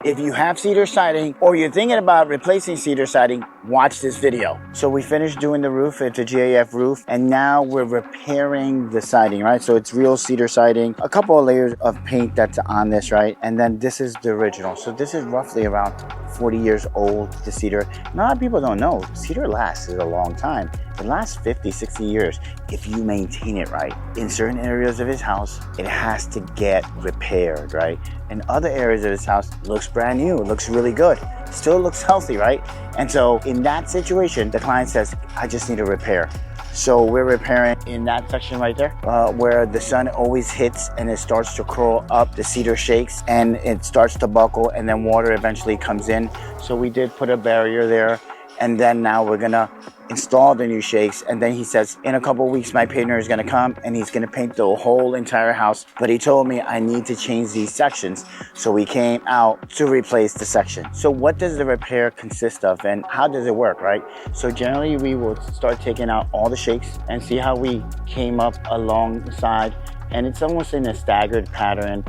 If you have cedar siding or you're thinking about replacing cedar siding, watch this video. So we finished doing the roof. It's a GAF roof, and now we're repairing the siding, right? So it's real cedar siding, a couple of layers of paint that's on this, right? And then this is the original. So this is roughly around 40 years old, the cedar. And a lot of people don't know, cedar lasts a long time. It lasts 50, 60 years if you maintain it right. In certain areas of his house, it has to get repaired, right? In other areas of his house, it looks brand new, it looks really good, still looks healthy, right? And so in that situation, the client says, I just need a repair. So we're repairing in that section right there, where the sun always hits and it starts to curl up, the cedar shakes and it starts to buckle, and then water eventually comes in. So we did put a barrier there, and then now we're gonna install the new shakes. And then he says, in a couple of weeks, my painter is gonna come and he's gonna paint the whole entire house. But he told me I need to change these sections. So we came out to replace the section. So what does the repair consist of and how does it work, right? So generally we will start taking out all the shakes and see how we came up alongside. And it's almost in a staggered pattern.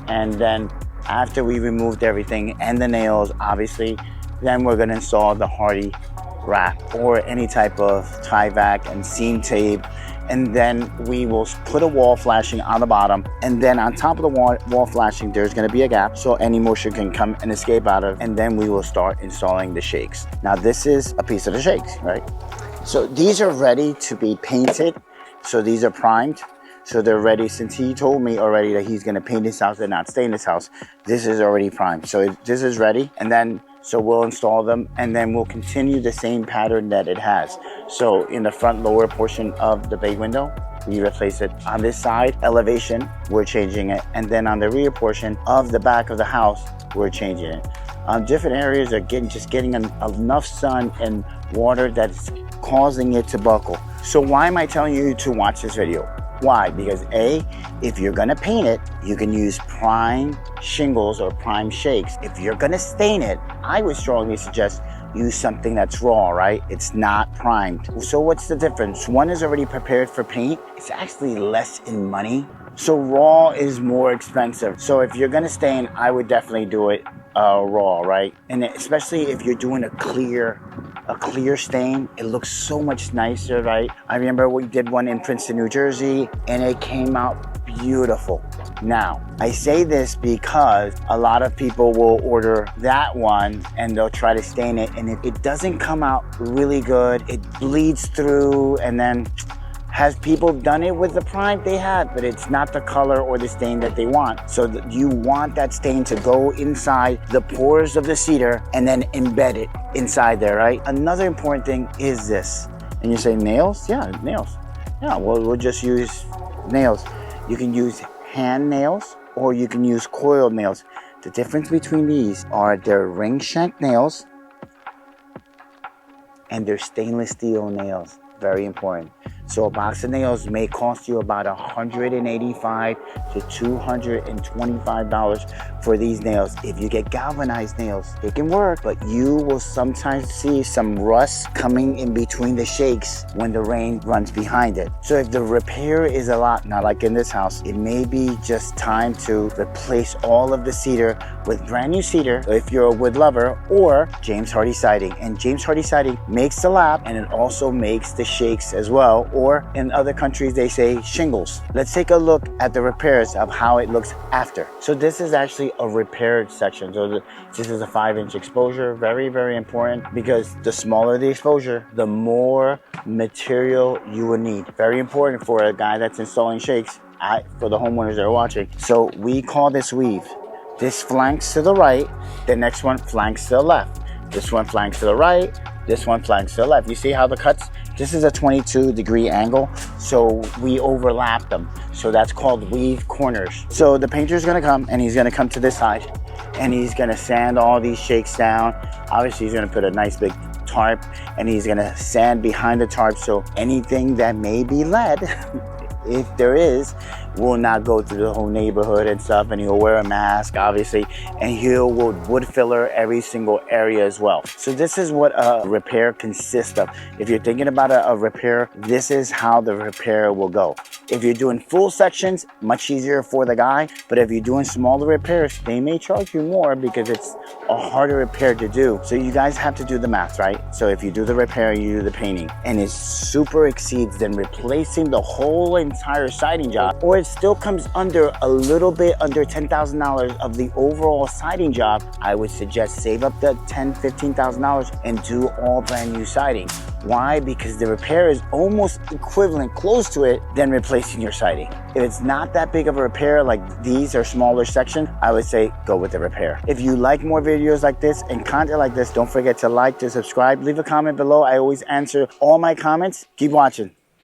And then after we removed everything and the nails, obviously, then we're gonna install the Hardie wrap or any type of tie-vac and seam tape, and then we will put a wall flashing on the bottom, and then on top of the wall flashing there's going to be a gap so any moisture can come and escape out of, and then we will start installing the shakes. Now this is a piece of the shakes, right? So these are ready to be painted, so these are primed, so they're ready. Since he told me already that he's going to paint his house and not stain his house, this is already primed, so this is ready. And then so we'll install them, and then we'll continue the same pattern that it has. So in the front lower portion of the bay window, we replace it. On this side elevation, we're changing it. And then on the rear portion of the back of the house, we're changing it. Different areas are just getting enough sun and water that's causing it to buckle. So why am I telling you to watch this video? Why? Because A, if you're gonna paint it, you can use prime shingles or prime shakes. If you're gonna stain it, I would strongly suggest use something that's raw, right? It's not primed. So what's the difference? One is already prepared for paint. It's actually less in money. So raw is more expensive. So if you're gonna stain, I would definitely do it raw, right? And especially if you're doing a clear stain, it looks so much nicer, right? I remember we did one in Princeton, New Jersey, and it came out beautiful. Now, I say this because a lot of people will order that one and they'll try to stain it, and it doesn't come out really good. It bleeds through, and then has people done it with the prime? They have, but it's not the color or the stain that they want. So you want that stain to go inside the pores of the cedar and then embed it inside there, right? Another important thing is this. And you say nails? Yeah, nails. Yeah, well, we'll just use nails. You can use hand nails or you can use coiled nails. The difference between these are they're ring shank nails and they're stainless steel nails. Very important. So a box of nails may cost you about $185 to $225 for these nails. If you get galvanized nails, it can work, but you will sometimes see some rust coming in between the shakes when the rain runs behind it. So if the repair is a lot, not like in this house, it may be just time to replace all of the cedar with brand new cedar if you're a wood lover, or James Hardie siding. And James Hardie siding makes the lap, and it also makes the shakes as well, or in other countries they say shingles. Let's take a look at the repairs of how it looks after. So this is actually a repaired section. So this is a 5-inch exposure. Very, very important, because the smaller the exposure, the more material you will need. Very important for a guy that's installing shakes, for the homeowners that are watching. So we call this weave. This flanks to the right, the next one flanks to the left. This one flanks to the right, this one flanks to the left. You see how the cuts? This is a 22-degree angle, so we overlap them. So that's called weave corners. So the painter's gonna come, and he's gonna come to this side, and he's gonna sand all these shakes down. Obviously, he's gonna put a nice big tarp, and he's gonna sand behind the tarp, so anything that may be lead, if there is, will not go through the whole neighborhood and stuff, and he'll wear a mask, obviously, and he'll wood filler every single area as well. So this is what a repair consists of. If you're thinking about a repair, this is how the repair will go. If you're doing full sections, much easier for the guy, but if you're doing smaller repairs, they may charge you more because it's a harder repair to do. So you guys have to do the math, right? So if you do the repair, you do the painting, and it super exceeds then replacing the whole entire siding job, or it still comes under a little bit under $10,000 of the overall siding job, I would suggest save up the $10,000, $15,000 and do all brand new siding. Why? Because the repair is almost equivalent, close to it, than replacing your siding. If it's not that big of a repair, like these are smaller sections, I would say go with the repair. If you like more videos like this and content like this, don't forget to like, to subscribe, leave a comment below. I always answer all my comments. Keep watching.